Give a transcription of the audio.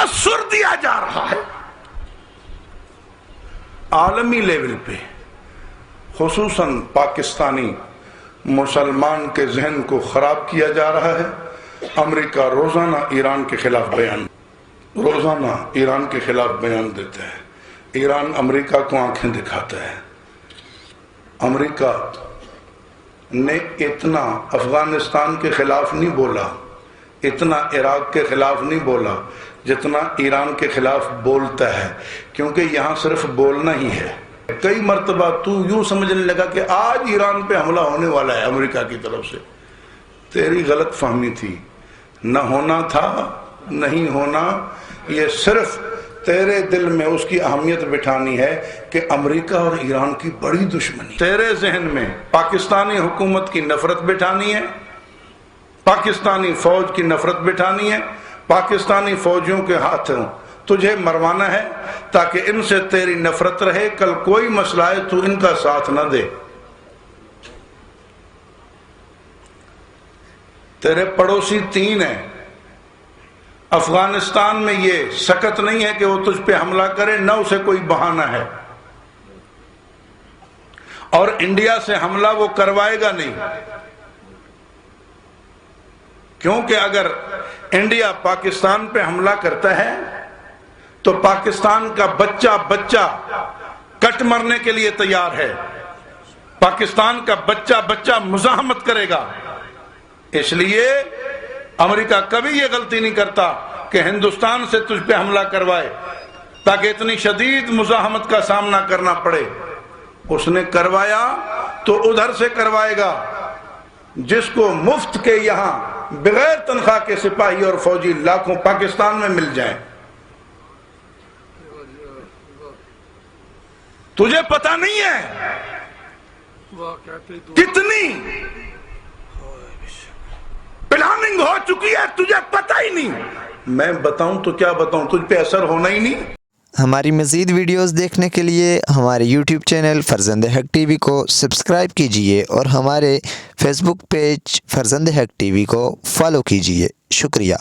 تاثر دیا جا رہا ہے عالمی لیول پہ، خصوصاً پاکستانی مسلمان کے ذہن کو خراب کیا جا رہا ہے۔ امریکہ روزانہ ایران کے خلاف بیان دیتا ہے، ایران امریکہ کو آنکھیں دکھاتا ہے۔ امریکہ نے اتنا افغانستان کے خلاف نہیں بولا، اتنا عراق کے خلاف نہیں بولا جتنا ایران کے خلاف بولتا ہے، کیونکہ یہاں صرف بولنا ہی ہے۔ کئی مرتبہ تو یوں سمجھنے لگا کہ آج ایران پہ حملہ ہونے والا ہے امریکہ کی طرف سے، تیری غلط فہمی تھی، نہ ہونا تھا، نہیں ہونا، یہ صرف تیرے دل میں اس کی اہمیت بٹھانی ہے کہ امریکہ اور ایران کی بڑی دشمنی، تیرے ذہن میں پاکستانی حکومت کی نفرت بٹھانی ہے، پاکستانی فوج کی نفرت بٹھانی ہے، پاکستانی فوجیوں کے ہاتھوں تجھے مروانا ہے تاکہ ان سے تیری نفرت رہے، کل کوئی مسئلہ ہے تو ان کا ساتھ نہ دے۔ تیرے پڑوسی تین ہیں، افغانستان میں یہ سکت نہیں ہے کہ وہ تجھ پہ حملہ کرے، نہ اسے کوئی بہانہ ہے، اور انڈیا سے حملہ وہ کروائے گا نہیں، کیونکہ اگر انڈیا پاکستان پہ حملہ کرتا ہے تو پاکستان کا بچہ کٹ مرنے کے لیے تیار ہے، پاکستان کا بچہ مزاحمت کرے گا۔ اس لیے امریکہ کبھی یہ غلطی نہیں کرتا کہ ہندوستان سے تجھ پہ حملہ کروائے تاکہ اتنی شدید مزاحمت کا سامنا کرنا پڑے۔ اس نے کروایا تو ادھر سے کروائے گا، جس کو مفت کے یہاں بغیر تنخواہ کے سپاہی اور فوجی لاکھوں پاکستان میں مل جائیں۔ تجھے پتہ نہیں ہے کتنی پلاننگ ہو چکی ہے، تجھے پتہ ہی نہیں۔ میں بتاؤں تو کیا بتاؤں، تجھ پہ اثر ہونا ہی نہیں۔ ہماری مزید ویڈیوز دیکھنے کے لیے ہمارے یوٹیوب چینل فرزند حق ٹی وی کو سبسکرائب کیجیے اور ہمارے فیس بک پیج فرزند حق ٹی وی کو فالو کیجیے۔ شکریہ۔